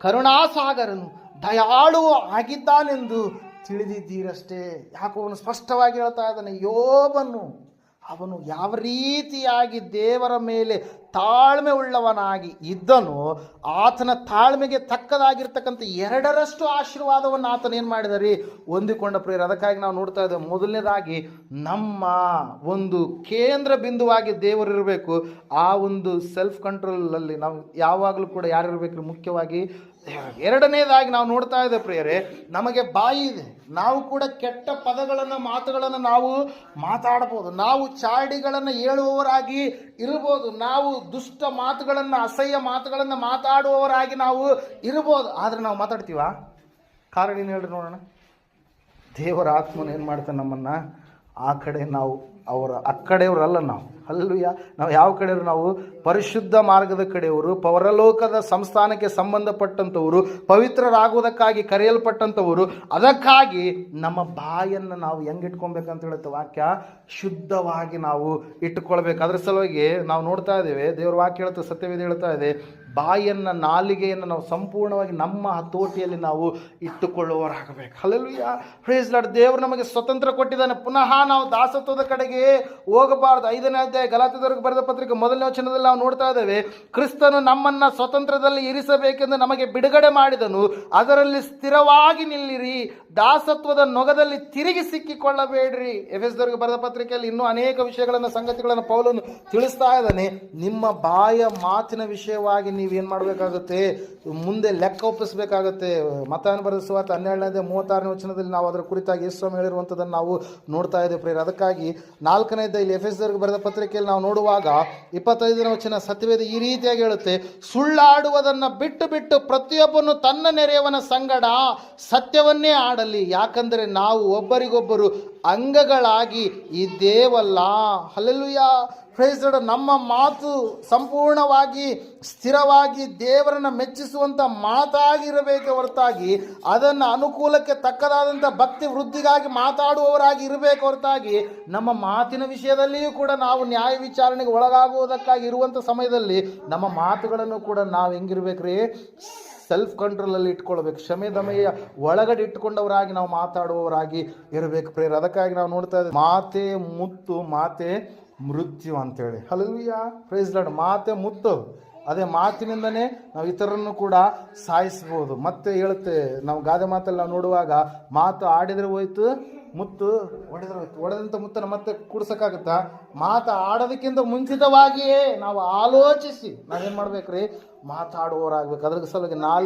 ಕರುಣಾಸಾಗರನು ದಯಾಳು ಆಗಿದ್ದಾನೆಂದು ತಿಳಿದಿದ್ದೀರಷ್ಟೇ. ಯಾಕೋ ಅವನು ಸ್ಪಷ್ಟವಾಗಿ ಹೇಳ್ತಾ ಇದ್ದಾನೆ, ಯೋಬನು ಅವನು ಯಾವ ರೀತಿಯಾಗಿ ದೇವರ ಮೇಲೆ ತಾಳ್ಮೆ ಉಳ್ಳವನಾಗಿ ಇದ್ದನು, ಆತನ ತಾಳ್ಮೆಗೆ ತಕ್ಕದಾಗಿರ್ತಕ್ಕಂಥ 2ರಷ್ಟು ಆಶೀರ್ವಾದವನ್ನು ಆತನ ಏನು ಮಾಡಿದಾರೆ, ಹೊಂದಿಕೊಂಡ ಪ್ರಿಯರು. ಅದಕ್ಕಾಗಿ ನಾವು ನೋಡ್ತಾ ಇದ್ದೇವೆ, ಮೊದಲನೇದಾಗಿ ನಮ್ಮ ಒಂದು ಕೇಂದ್ರ ಬಿಂದುವಾಗಿ ದೇವರು ಇರಬೇಕು. ಆ ಒಂದು ಸೆಲ್ಫ್ ಕಂಟ್ರೋಲಲ್ಲಿ ನಾವು ಯಾವಾಗಲೂ ಕೂಡ ಯಾರಿರಬೇಕು, ಮುಖ್ಯವಾಗಿ. ಎರಡನೇದಾಗಿ ನಾವು ನೋಡ್ತಾ ಇದ್ದೇವೆ ಪ್ರಿಯರೇ, ನಮಗೆ ಬಾಯಿ ಇದೆ, ನಾವು ಕೂಡ ಕೆಟ್ಟ ಪದಗಳನ್ನು ಮಾತುಗಳನ್ನು ನಾವು ಮಾತಾಡ್ಬೋದು, ನಾವು ಚಾಡಿಗಳನ್ನು ಹೇಳುವವರಾಗಿ ಇರ್ಬೋದು, ನಾವು ದುಷ್ಟ ಮಾತುಗಳನ್ನು ಅಸಹ್ಯ ಮಾತುಗಳನ್ನು ಮಾತಾಡುವವರಾಗಿ ನಾವು ಇರ್ಬೋದು. ಆದರೆ ನಾವು ಮಾತಾಡ್ತೀವ? ಕಾರಣ ಏನು ಹೇಳ್ರಿ ನೋಡೋಣ. ದೇವರ ಆತ್ಮನ ಏನು ಮಾಡ್ತಾನೆ, ನಮ್ಮನ್ನು ಆ ಕಡೆ ನಾವು ಆ ಕಡೆಯವರಲ್ಲ ನಾವು. ಅಲ್ಲೂಯ, ನಾವು ಯಾವ ಕಡೆಯವರು? ನಾವು ಪರಿಶುದ್ಧ ಮಾರ್ಗದ ಕಡೆಯವರು, ಪರಲೋಕದ ಸಂಸ್ಥಾನಕ್ಕೆ ಸಂಬಂಧಪಟ್ಟಂಥವರು, ಪವಿತ್ರರಾಗುವುದಕ್ಕಾಗಿ ಕರೆಯಲ್ಪಟ್ಟಂಥವರು. ಅದಕ್ಕಾಗಿ ನಮ್ಮ ಬಾಯನ್ನು ನಾವು ಹೆಂಗೆ ಇಟ್ಕೊಬೇಕಂತ ಹೇಳುತ್ತೆ ವಾಕ್ಯ, ಶುದ್ಧವಾಗಿ ನಾವು ಇಟ್ಟುಕೊಳ್ಬೇಕು. ಅದ್ರ ಸಲುವಾಗಿ ನಾವು ನೋಡ್ತಾ ಇದ್ದೇವೆ, ದೇವ್ರ ವಾಕ್ಯ ಹೇಳುತ್ತೆ, ಸತ್ಯವೇದ ಹೇಳ್ತಾ ಇದೆ, ಬಾಯನ್ನು, ನಾಲಿಗೆಯನ್ನು ನಾವು ಸಂಪೂರ್ಣವಾಗಿ ನಮ್ಮ ಹತೋಟಿಯಲ್ಲಿ ನಾವು ಇಟ್ಟುಕೊಳ್ಳುವವರಾಗಬೇಕು. Hallelujah, price lord. ದೇವರು ನಮಗೆ ಸ್ವತಂತ್ರ ಕೊಟ್ಟಿದ್ದಾನೆ. ಪುನಃ ನಾವು ದಾಸತ್ವದ ಕಡೆಗೆ ಹೋಗಬಾರದು. 5ನೇ ಅಧ್ಯಾಯ ಗಲಾತ್ಯದವರಿಗೆ ಬರೆದ ಪತ್ರಿಕೆ 1ನೇ ವಚನದಲ್ಲಿ ನಾವು ನೋಡ್ತಾ ಇದ್ದೇವೆ, ಕ್ರಿಸ್ತನು ನಮ್ಮನ್ನು ಸ್ವತಂತ್ರದಲ್ಲಿ ಇರಿಸಬೇಕೆಂದು ನಮಗೆ ಬಿಡುಗಡೆ ಮಾಡಿದನು, ಅದರಲ್ಲಿ ಸ್ಥಿರವಾಗಿ ನಿಲ್ಲಿರಿ, ದಾಸತ್ವದ ನೊಗದಲ್ಲಿ ತಿರುಗಿ ಸಿಕ್ಕಿಕೊಳ್ಳಬೇಡ್ರಿ. ಎಫೆಸದವರಿಗೆ ಬರೆದ ಪತ್ರಿಕೆಯಲ್ಲಿ ಇನ್ನೂ ಅನೇಕ ವಿಷಯಗಳನ್ನು, ಸಂಗತಿಗಳನ್ನು ಪೌಲನು ತಿಳಿಸ್ತಾ ಇದ್ದಾನೆ. ನಿಮ್ಮ ಬಾಯ ಮಾತಿನ ವಿಷಯವಾಗಿ ನೀವೇನು ಮಾಡಬೇಕಾಗುತ್ತೆ, ಮುಂದೆ ಲೆಕ್ಕ ಒಪ್ಪಿಸಬೇಕಾಗುತ್ತೆ. ಮತ್ತಾಯನ ಬರೆದ ಸುವಾರ್ತೆ 12ನೇ ಅಧ್ಯಾಯ 36ನೇ ವಚನದಲ್ಲಿ ನಾವು ಅದರ ಕುರಿತಾಗಿ ಯೇಸು ಸ್ವಾಮಿ ಹೇಳಿರುವಂಥದ್ದನ್ನು ನಾವು ನೋಡ್ತಾ ಇದ್ದೇವೆ ಪ್ರಿಯರೇ. ಅದಕ್ಕಾಗಿ 4ನೇ ಅಧ್ಯಾಯ ಎಫೆಸದವರಿಗೆ ಬರೆದ ಪತ್ರಿಕೆಯಲ್ಲಿ ನಾವು ನೋಡುವಾಗ 25ನೇ ವಚನ ಸತ್ಯವೇದ ಈ ರೀತಿಯಾಗಿ ಹೇಳುತ್ತೆ, ಸುಳ್ಳಾಡುವುದನ್ನು ಬಿಟ್ಟು ಬಿಟ್ಟು ಪ್ರತಿಯೊಬ್ಬನು ತನ್ನ ನೆರೆಯವನ ಸಂಗಡ ಸತ್ಯವನ್ನೇ ಆಡಲಿ, ಯಾಕಂದರೆ ನಾವು ಒಬ್ಬರಿಗೊಬ್ಬರು ಅಂಗಗಳಾಗಿ ಇದ್ದೇವಲ್ಲ. Hallelujah, praise the lord. ನಮ್ಮ ಮಾತು ಸಂಪೂರ್ಣವಾಗಿ ಸ್ಥಿರವಾಗಿ ದೇವರನ್ನು ಮೆಚ್ಚಿಸುವಂಥ ಮಾತಾಗಿರಬೇಕೆ ಹೊರತಾಗಿ ಅದನ್ನು ಅನುಕೂಲಕ್ಕೆ ತಕ್ಕದಾದಂಥ ಭಕ್ತಿ ವೃದ್ಧಿಗಾಗಿ ಮಾತಾಡುವವರಾಗಿ ಇರಬೇಕು ಹೊರತಾಗಿ ನಮ್ಮ ಮಾತಿನ ವಿಷಯದಲ್ಲಿಯೂ ಕೂಡ ನಾವು ನ್ಯಾಯ ವಿಚಾರಣೆಗೆ ಒಳಗಾಗುವುದಕ್ಕಾಗಿ ಇರುವಂಥ ಸಮಯದಲ್ಲಿ ನಮ್ಮ ಮಾತುಗಳನ್ನು ಕೂಡ ನಾವು ಹೆಂಗಿರ್ಬೇಕ್ರಿ, ಸೆಲ್ಫ್ ಕಂಟ್ರೋಲಲ್ಲಿ ಇಟ್ಕೊಳ್ಬೇಕು. ಕ್ಷಮೆ ದಮೆಯ ಒಳಗಡೆ ಇಟ್ಕೊಂಡವರಾಗಿ ನಾವು ಮಾತಾಡುವವರಾಗಿ ಇರಬೇಕು ಪ್ರೇರ. ಅದಕ್ಕಾಗಿ ನಾವು ನೋಡ್ತಾ ಇದ್ದೇವೆ, ಮಾತೆ ಮುತ್ತು ಮಾತೆ ಮೃತ್ಯು ಅಂತೇಳಿ. Hallelujah, praise the Lord. ಮಾತೆ ಮುತ್ತು, ಅದೇ ಮಾತಿನಿಂದನೇ ನಾವು ಇತರರನ್ನು ಕೂಡ ಸಾಯಿಸ್ಬೋದು. ಮತ್ತೆ ಹೇಳುತ್ತೆ, ನಾವು ಗಾದೆ ಮಾತಲ್ಲಿ ನಾವು ನೋಡುವಾಗ, ಮಾತು ಆಡಿದರೆ ಹೋಯ್ತು, ಮುತ್ತು ಹೊಡೆದ್ರೆ ಹೋಯ್ತು. ಹೊಡೆದಂಥ ಮುತ್ತನ್ನು ಮತ್ತೆ ಕೂಡ್ಸೋಕ್ಕಾಗುತ್ತಾ? ಮಾತು ಆಡೋದಕ್ಕಿಂತ ಮುಂಚಿತವಾಗಿಯೇ ನಾವು ಆಲೋಚಿಸಿ ನಾವೇನು ಮಾಡ್ಬೇಕ್ರಿ, ಮಾತಾಡುವವರಾಗಬೇಕು. ಅದ್ರ ಸಲುವಾಗಿ